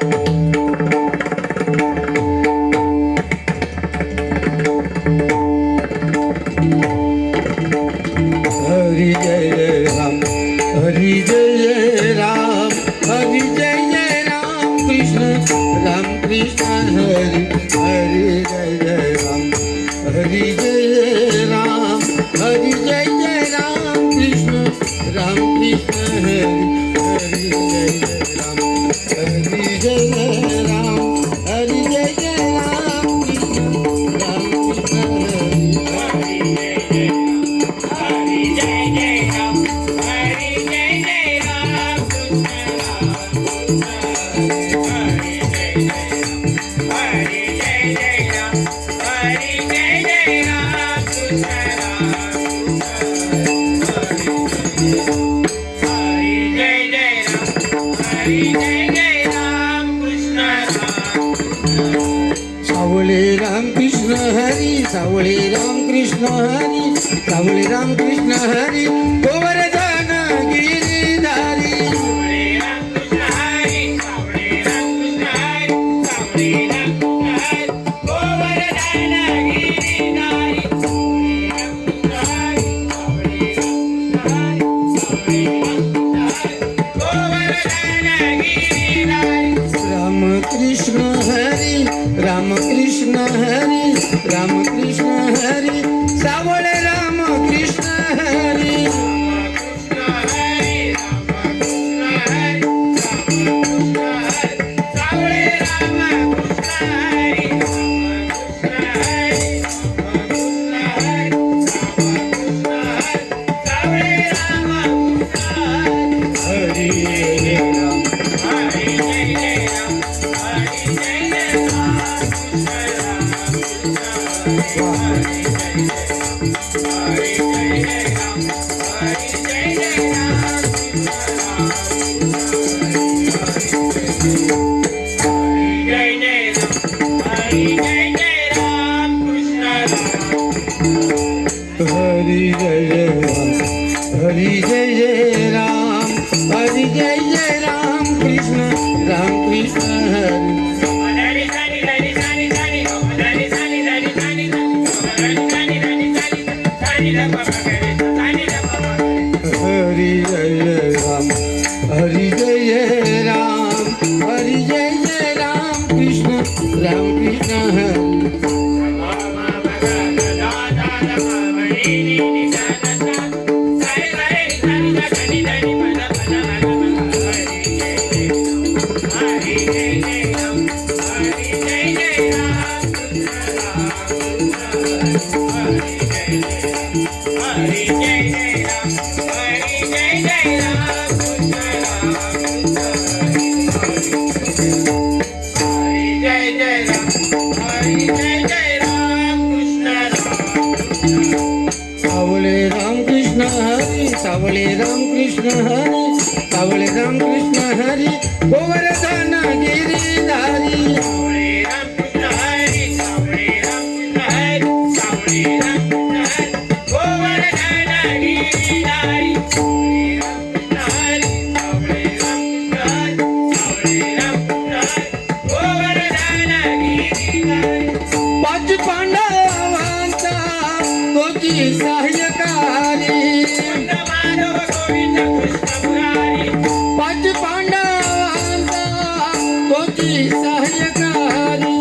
हरी जय राम, हरी जय राम, हरी जय राम, कृष्ण राम कृष्ण हरी, हरी जय राम, हरी जय राम, हरी जय राम, कृष्ण राम कृष्ण हरी, हरी जय राम, हरी जय राम, हरी जय राम, कृष्ण राम कृष्ण हरी, सावळे राम कृष्ण हरी, सावळे राम कृष्ण हरी, सावळे राम कृष्ण हरी, गोवर्धन गिरिधारी, राम कृष्ण हरी, राम कृष्ण हरी, राम कृष्ण हरी, सावळे राम कृष्ण हरी, हरी जय राम, हरी जय राम, हरी जय राम, हरी जय राम, कृष्ण राम कृष्ण हरी, हरी जय राम, हरी जय राम, हरी जय राम, कृष्ण राम कृष्ण हरी, सावळे राम कृष्ण हरी, सावळे राम कृष्ण हरी, सावळे राम कृष्ण हरी, गोवर्धन गिरिधारी, पाच पांडवांचा तोची सहाय्यकारी, पाच पांडवांचा तोची सहाय्यकारी,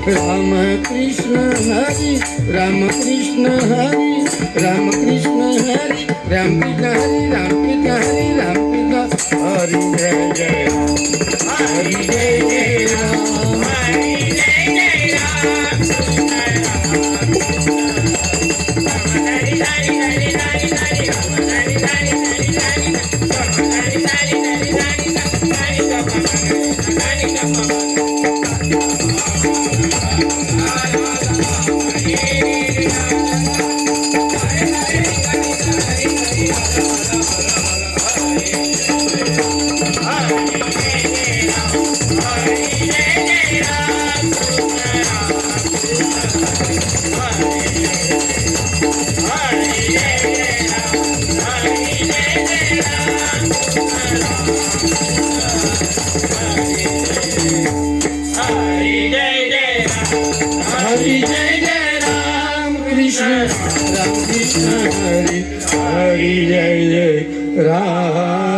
राम कृष्ण हरी, राम कृष्ण हरी, राम कृष्ण हरी, राम कृष्ण हरी, राम कृष्ण हरी, राम कृष्ण हरी, जय जय राम, हरी जय राम, हरी जय जय राम कृष्ण कृष्ण हरी हरी जय जय राम